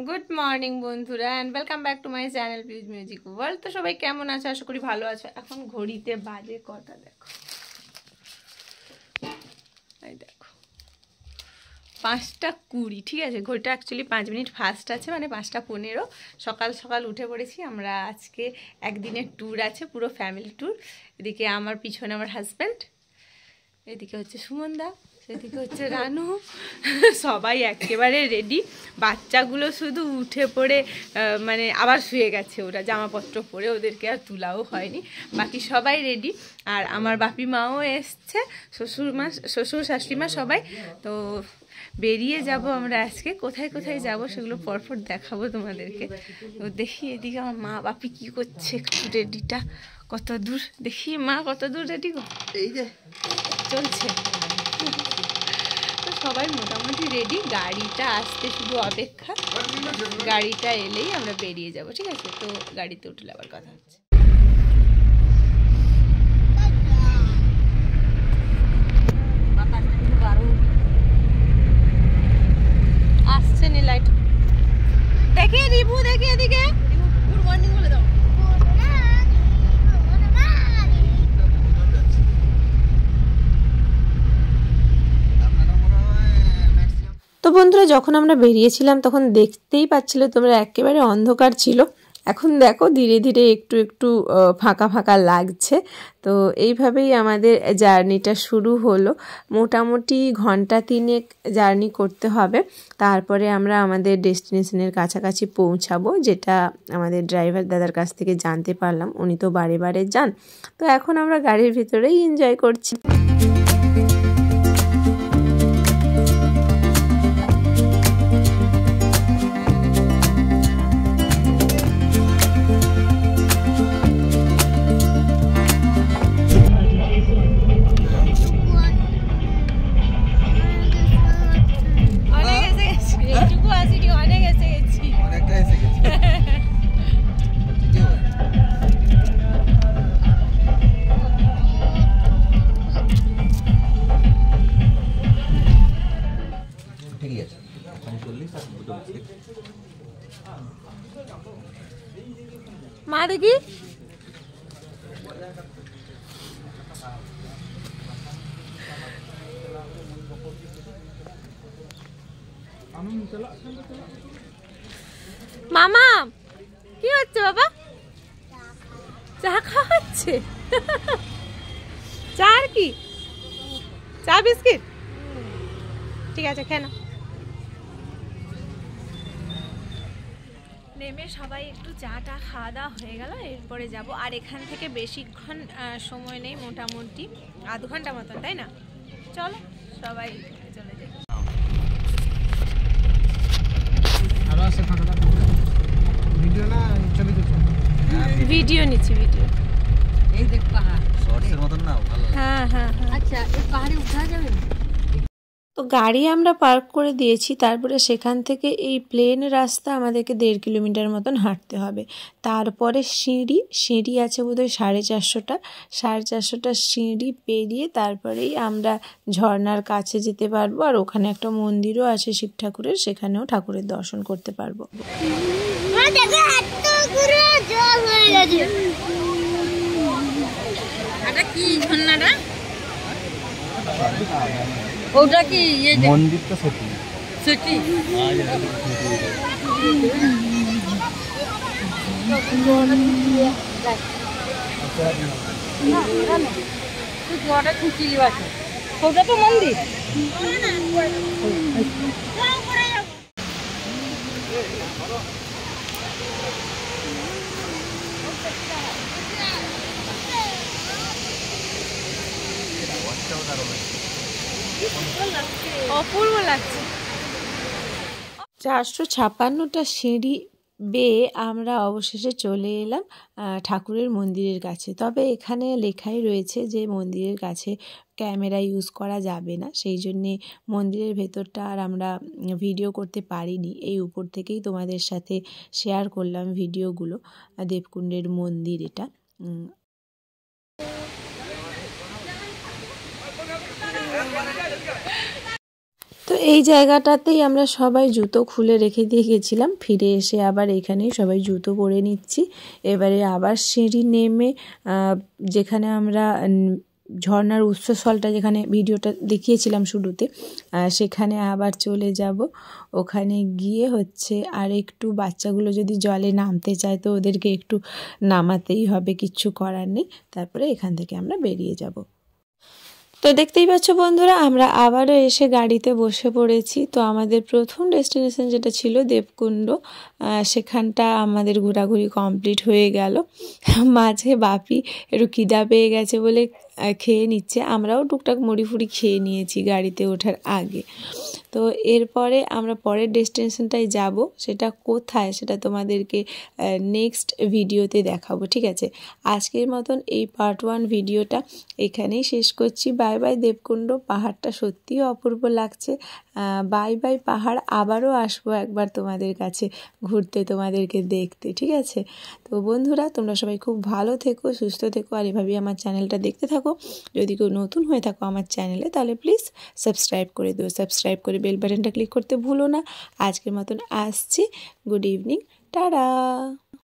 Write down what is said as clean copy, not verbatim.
Good morning বন্ধুরা and welcome back to my channel please music world. তো সবাই কেমন আছো? আশা করি ভালো আছো। এখন ঘড়িতে বাজে কটা দেখো, এই দেখো 5:20। ঠিক আছে, ঘড়িটা অ্যাকচুয়ালি 5 মিনিট ফাস্ট আছে, মানে 5:15। সকাল সকাল উঠে পড়েছি আমরা। আজকে একদিনের ট্যুর আছে, পুরো ফ্যামিলি ট্যুর। এদিকে আমার পিছনে আমার হাজব্যান্ড, এদিকে হচ্ছে সুমনদা, এদিকে হচ্ছে রানু। সবাই একেবারে রেডি। বাচ্চাগুলো শুধু উঠে পড়ে মানে আবার শুয়ে গেছে, ওরা জামাপত্র পরে, ওদেরকে আর তোলাও হয়নি। বাকি সবাই রেডি। আর আমার বাপি মাও এসছে, শ্বশুর শাশুড়িমা সবাই। তো বেরিয়ে যাব আমরা আজকে। কোথায় কোথায় যাব সেগুলো পরপর দেখাবো তোমাদেরকে। তো দেখি এদিকে আমার মা বাপি কি করছে, রেডিটা কত দূর দেখি। মা কত দূর রেডি? এই যে চলছে। তো সবাই মোটামুটি রেডি, গাড়িটা আসতে শুধু অপেক্ষা। গাড়িটা এলেই আমরা বেরিয়ে যাব, ঠিক আছে? তো গাড়িতে উঠলে আবার কথা হচ্ছে। আসছে নি লাইট, দেখে রিভু, দেখে এদিকে গুড মর্নিং বলে দাও। তো বন্ধুরা, যখন আমরা বেরিয়েছিলাম তখন দেখতেই পাচ্ছিলে তোমরা, একেবারে অন্ধকার ছিল। এখন দেখো ধীরে ধীরে একটু একটু ফাঁকা ফাঁকা লাগছে। তো এইভাবেই আমাদের জার্নিটা শুরু হলো। মোটামুটি ঘন্টা 3 জার্নি করতে হবে, তারপরে আমরা আমাদের ডেস্টিনেশনের কাছাকাছি পৌঁছাবো, যেটা আমাদের ড্রাইভার দাদার কাছ থেকে জানতে পারলাম। উনি তো বারে বারে যান। তো এখন আমরা গাড়ির ভিতরেই এনজয় করছি। মা দেখি মামা কি হচ্ছে? বাবা চা খাওয়াচ্ছে। চা আর কি? চা বিস্কিট? ঠিক আছে, খেয়ে নাও। নেমে সবাই একটু চাটা খাওয়া দাওয়া হয়ে গেল, এরপরে যাব। আর এখান থেকে বেশিক্ষণ সময় নেই, মোটামুটি আধ ঘন্টা মতন, তাই না? চলো সবাই চলে যাই। ভিডিও নিচ্ছি, ভিডিও। এই দেখ পাহাড়, শর্টসের মতন না? ভালো। হ্যাঁ হ্যাঁ হ্যাঁ। আচ্ছা, এই পাহাড়ে উঠা যাবে? তো গাড়ি আমরা পার্ক করে দিয়েছি, তারপরে সেখান থেকে এই প্লেন রাস্তা আমাদেরকে 1.5 কিলোমিটার মতন হাঁটতে হবে। তারপরে সিঁড়ি আছে বোধহয় 450টা। 450টা সিঁড়ি পেরিয়ে তারপরেই আমরা ঝর্ণার কাছে যেতে পারবো। আর ওখানে একটা মন্দিরও আছে শিব ঠাকুরের, সেখানেও ঠাকুরের দর্শন করতে পারবো। কি ঝর্ণাটা? ওটা কি মন্দিরটা? সত্যি সত্যি ওটা তো মন্দির। অপূর্ব লাগছে। 456টা সিঁড়ি বেয়ে আমরা অবশেষে চলে এলাম ঠাকুরের মন্দিরের কাছে। তবে এখানে লেখাই রয়েছে যে মন্দিরের কাছে ক্যামেরা ইউজ করা যাবে না, সেই জন্যে মন্দিরের ভেতরটা আর আমরা ভিডিও করতে পারিনি। এই উপর থেকেই তোমাদের সাথে শেয়ার করলাম ভিডিওগুলো। দেবকুণ্ডের মন্দির এটা। তো এই জায়গাটাতেই আমরা সবাই জুতো খুলে রেখে দিয়ে গেছিলাম, ফিরে এসে আবার এখানেই সবাই জুতো পরে নিচ্ছি। এবারে আবার সিঁড়ি নেমে যেখানে আমরা ঝর্ণার উৎসস্থলটা যেখানে ভিডিওটা দেখিয়েছিলাম শুরুতে, সেখানে আবার চলে যাব। ওখানে গিয়ে হচ্ছে আর একটু বাচ্চাগুলো যদি জলে নামতে চায় তো ওদেরকে একটু নামাতেই হবে, কিচ্ছু করার নেই। তারপরে এখান থেকে আমরা বেরিয়ে যাব। তো দেখতেই পাচ্ছ বন্ধুরা, আমরা আবারও এসে গাড়িতে বসে পড়েছি। তো আমাদের প্রথম ডেস্টিনেশন যেটা ছিল দেবকুণ্ড, সেখানটা আমাদের ঘোরাঘুরি কমপ্লিট হয়ে গেল। মাঝে বাপি একটু খিদা পেয়ে গেছে বলে খেয়ে নিচ্ছে, আমরাও টুকটাক মুড়ি ফুড়ি খেয়ে নিয়েছি গাড়িতে ওঠার আগে। তো এরপরে আমরা পরের ডেস্টিনেশনটায় যাব, সেটা কোথায় সেটা তোমাদেরকে নেক্সট ভিডিওতে দেখাবো, ঠিক আছে? আজকের মতন এই পার্ট 1 ভিডিওটা এখানেই শেষ করছি। বাই বাই দেবকুণ্ড, পাহাড়টা সত্যিই অপূর্ব লাগছে। বাই বাই পাহাড়, আবারও আসবো একবার তোমাদের কাছে ঘুরতে, তোমাদেরকে দেখতে, ঠিক আছে? তো বন্ধুরা, তোমরা সবাই খুব ভালো থেকো, সুস্থ থেকো, আর এভাবেই আমার চ্যানেলটা দেখতে থাকো। যদি কেউ নতুন হয়ে থাকো আমার চ্যানেলে তাহলে প্লিজ সাবস্ক্রাইব করে দিও, সাবস্ক্রাইব করে বেল বাটনটা ক্লিক করতে ভুলো না। আজকের মতন আসছি, গুড ইভিনিং, টাটা।